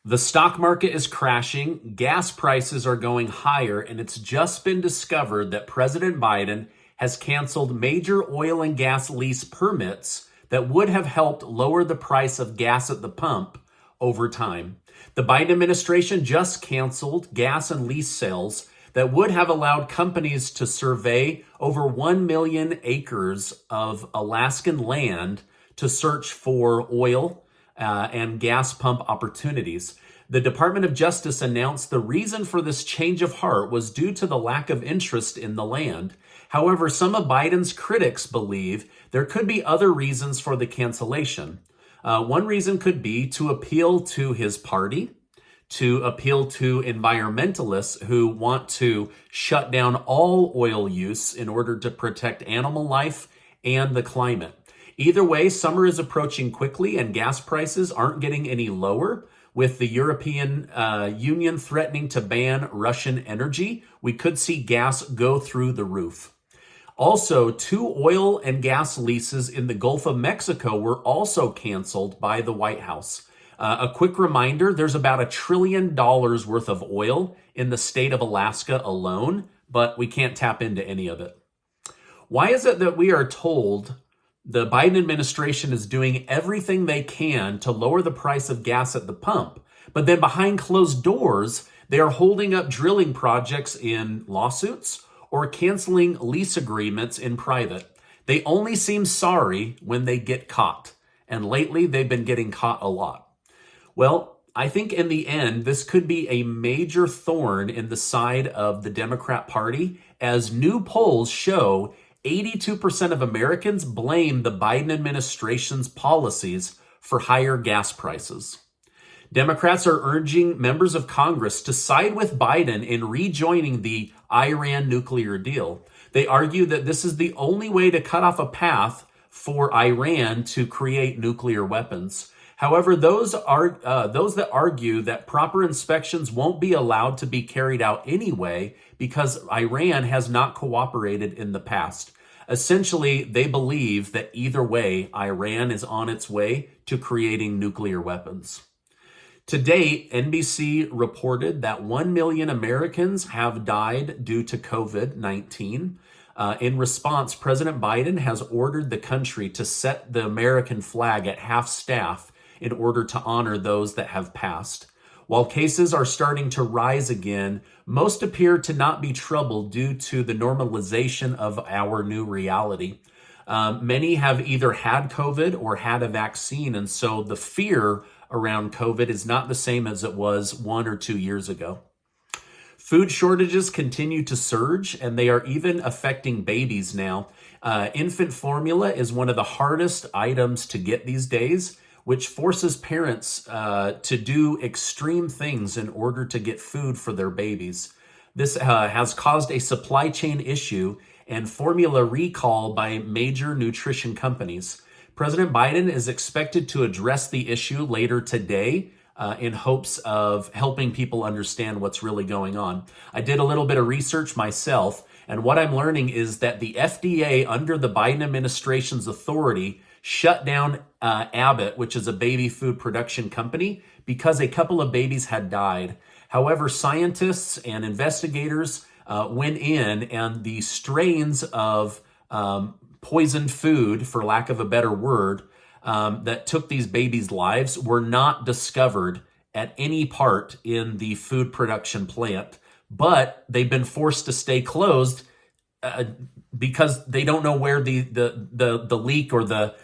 The stock market is crashing, gas prices are going higher, and it's just been discovered that President Biden has canceled major oil and gas lease permits that would have helped lower the price of gas at the pump over time. The Biden administration just canceled gas and lease sales that would have allowed companies to survey over 1 million acres of Alaskan land to search for oil and gas pump opportunities. The Department of Justice announced the reason for this change of heart was due to the lack of interest in the land. However, some of Biden's critics believe there could be other reasons for the cancellation. One reason could be to appeal to his party, to appeal to environmentalists who want to shut down all oil use in order to protect animal life and the climate. Either way, summer is approaching quickly and gas prices aren't getting any lower. With the European Union threatening to ban Russian energy, we could see gas go through the roof. Also, 2 oil and gas leases in the Gulf of Mexico were also canceled by the White House. A quick reminder, there's about $1 trillion worth of oil in the state of Alaska alone, but we can't tap into any of it. Why is it that we are told the Biden administration is doing everything they can to lower the price of gas at the pump, but then behind closed doors, they are holding up drilling projects in lawsuits or canceling lease agreements in private? They only seem sorry when they get caught, and lately they've been getting caught a lot. Well, I think in the end, this could be a major thorn in the side of the Democrat Party, as new polls show 82% of Americans blame the Biden administration's policies for higher gas prices. Democrats are urging members of Congress to side with Biden in rejoining the Iran nuclear deal. They argue that this is the only way to cut off a path for Iran to create nuclear weapons. However, those that argue that proper inspections won't be allowed to be carried out anyway because Iran has not cooperated in the past. Essentially, they believe that either way, Iran is on its way to creating nuclear weapons. To date, NBC reported that 1 million Americans have died due to COVID-19. In response, President Biden has ordered the country to set the American flag at half-staff in order to honor those that have passed. While cases are starting to rise again, most appear to not be troubled due to the normalization of our new reality. Many have either had COVID or had a vaccine, and so the fear around COVID is not the same as it was 1 or 2 years ago. Food shortages continue to surge, and they are even affecting babies now. Infant formula is one of the hardest items to get these days, which forces parents to do extreme things in order to get food for their babies. This has caused a supply chain issue and formula recall by major nutrition companies. President Biden is expected to address the issue later today in hopes of helping people understand what's really going on. I did a little bit of research myself, and what I'm learning is that the FDA, under the Biden administration's authority, shut down Abbott, which is a baby food production company, because a couple of babies had died. However, scientists and investigators went in, and the strains of poisoned food, for lack of a better word, that took these babies' lives were not discovered at any part in the food production plant, but they've been forced to stay closed because they don't know where the leak or the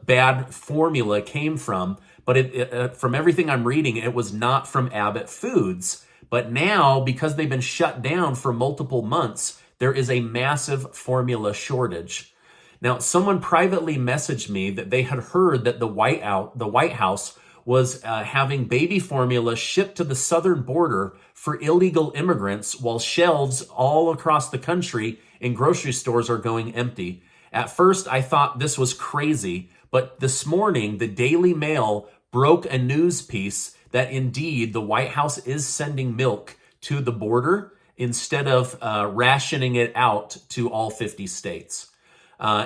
bad formula came from. But from everything I'm reading, it was not from Abbott Foods. But now, because they've been shut down for multiple months, there is a massive formula shortage. Now, someone privately messaged me that they had heard that the White House was having baby formula shipped to the southern border for illegal immigrants, while shelves all across the country in grocery stores are going empty. At first, I thought this was crazy, but this morning, the Daily Mail broke a news piece that indeed the White House is sending milk to the border instead of rationing it out to all 50 states.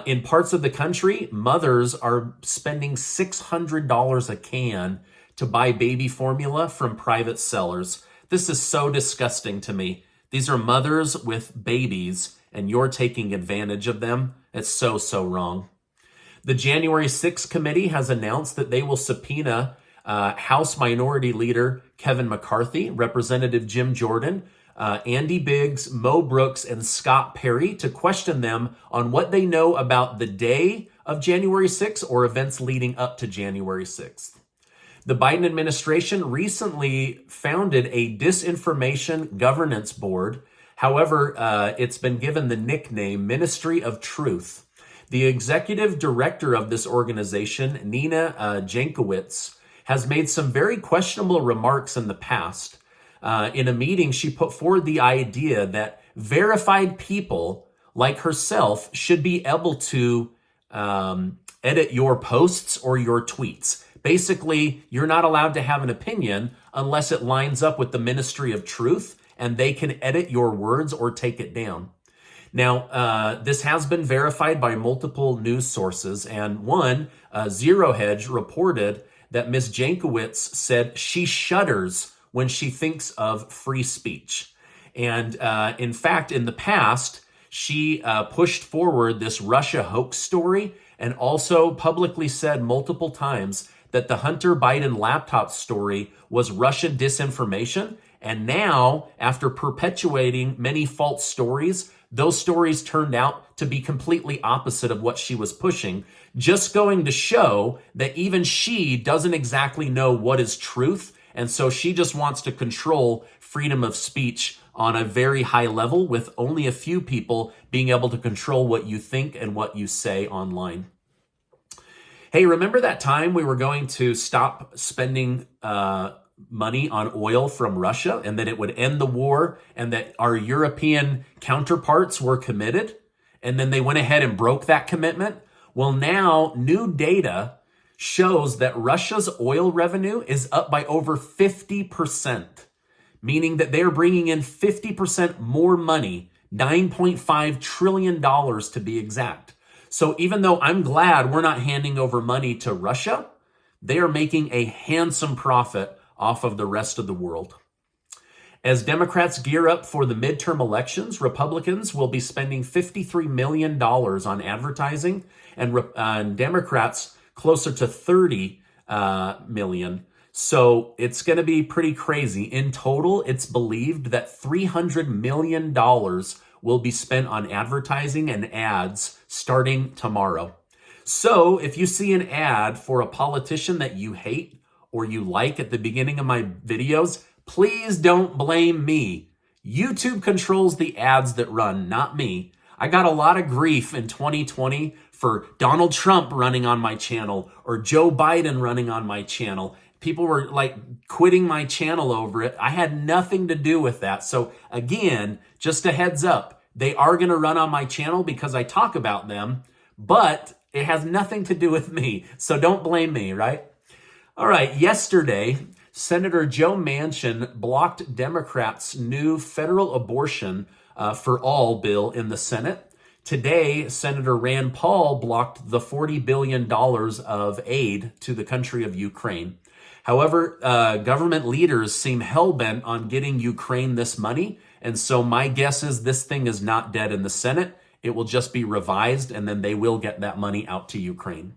In parts of the country, mothers are spending $600 a can to buy baby formula from private sellers. This is so disgusting to me. These are mothers with babies, and you're taking advantage of them. It's so, so wrong. The January 6th committee has announced that they will subpoena House Minority Leader Kevin McCarthy, Representative Jim Jordan, Andy Biggs, Mo Brooks, and Scott Perry to question them on what they know about the day of January 6th or events leading up to January 6th. The Biden administration recently founded a disinformation governance board. However, it's been given the nickname Ministry of Truth. The executive director of this organization, Nina Jankowicz, has made some very questionable remarks in the past. In a meeting, she put forward the idea that verified people like herself should be able to edit your posts or your tweets. Basically, you're not allowed to have an opinion unless it lines up with the Ministry of Truth, and they can edit your words or take it down. Now, this has been verified by multiple news sources, and one, Zero Hedge, reported that Ms. Jankowicz said she shudders when she thinks of free speech. And in fact, in the past, she pushed forward this Russia hoax story and also publicly said multiple times that the Hunter Biden laptop story was Russian disinformation. And now, after perpetuating many false stories, those stories turned out to be completely opposite of what she was pushing, just going to show that even she doesn't exactly know what is truth. And so she just wants to control freedom of speech on a very high level, with only a few people being able to control what you think and what you say online. Hey, remember that time we were going to stop spending money on oil from Russia and that it would end the war and that our European counterparts were committed? And then they went ahead and broke that commitment. Well, now new data shows that Russia's oil revenue is up by over 50%, meaning that they're bringing in 50% more money, $9.5 trillion to be exact. So even though I'm glad we're not handing over money to Russia, they are making a handsome profit off of the rest of the world. As Democrats gear up for the midterm elections, Republicans will be spending $53 million on advertising, and Democrats closer to $30 million. So it's going to be pretty crazy. In total, it's believed that $300 million will be spent on advertising and ads starting tomorrow. So if you see an ad for a politician that you hate or you like at the beginning of my videos, please don't blame me. YouTube controls the ads that run, not me. I got a lot of grief in 2020 for Donald Trump running on my channel or Joe Biden running on my channel. People were like quitting my channel over it. I had nothing to do with that. So again, just a heads up, they are going to run on my channel because I talk about them, but it has nothing to do with me. So don't blame me, right? All right, yesterday, Senator Joe Manchin blocked Democrats' new federal abortion for all bill in the Senate. Today, Senator Rand Paul blocked the $40 billion of aid to the country of Ukraine. However, government leaders seem hell-bent on getting Ukraine this money, and so my guess is this thing is not dead in the Senate. It will just be revised, and then they will get that money out to Ukraine.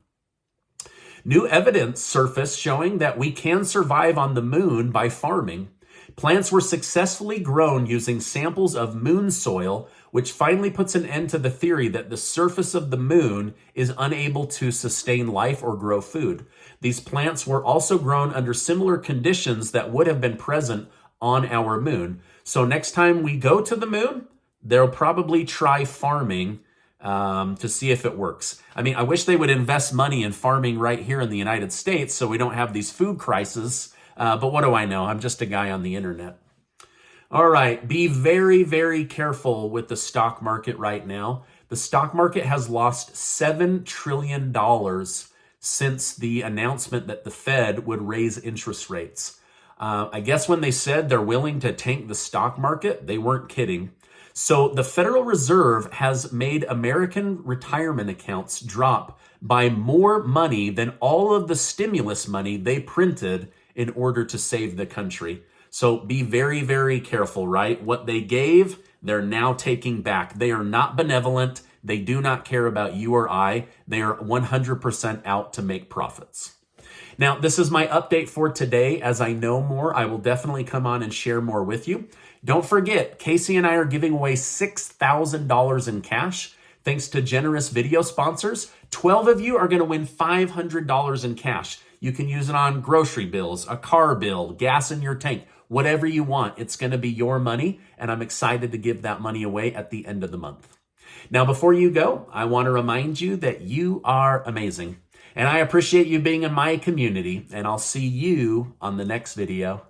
New evidence surfaced showing that we can survive on the moon by farming. Plants were successfully grown using samples of moon soil, which finally puts an end to the theory that the surface of the moon is unable to sustain life or grow food. These plants were also grown under similar conditions that would have been present on our moon. So next time we go to the moon, they'll probably try farming to see if it works. I mean, I wish they would invest money in farming right here in the United States so we don't have these food crises. But what do I know? I'm just a guy on the internet. All right, be very, very careful with the stock market right now. The stock market has lost $7 trillion since the announcement that the Fed would raise interest rates. I guess when they said they're willing to tank the stock market, they weren't kidding. So the Federal Reserve has made American retirement accounts drop by more money than all of the stimulus money they printed in order to save the country. So be very, very careful, right? What they gave, they're now taking back. They are not benevolent. They do not care about you or I. They are 100% out to make profits. Now, this is my update for today. As I know more, I will definitely come on and share more with you. Don't forget, Casey and I are giving away $6,000 in cash. Thanks to generous video sponsors, 12 of you are going to win $500 in cash. You can use it on grocery bills, a car bill, gas in your tank, whatever you want. It's going to be your money, and I'm excited to give that money away at the end of the month. Now, before you go, I want to remind you that you are amazing, and I appreciate you being in my community, and I'll see you on the next video.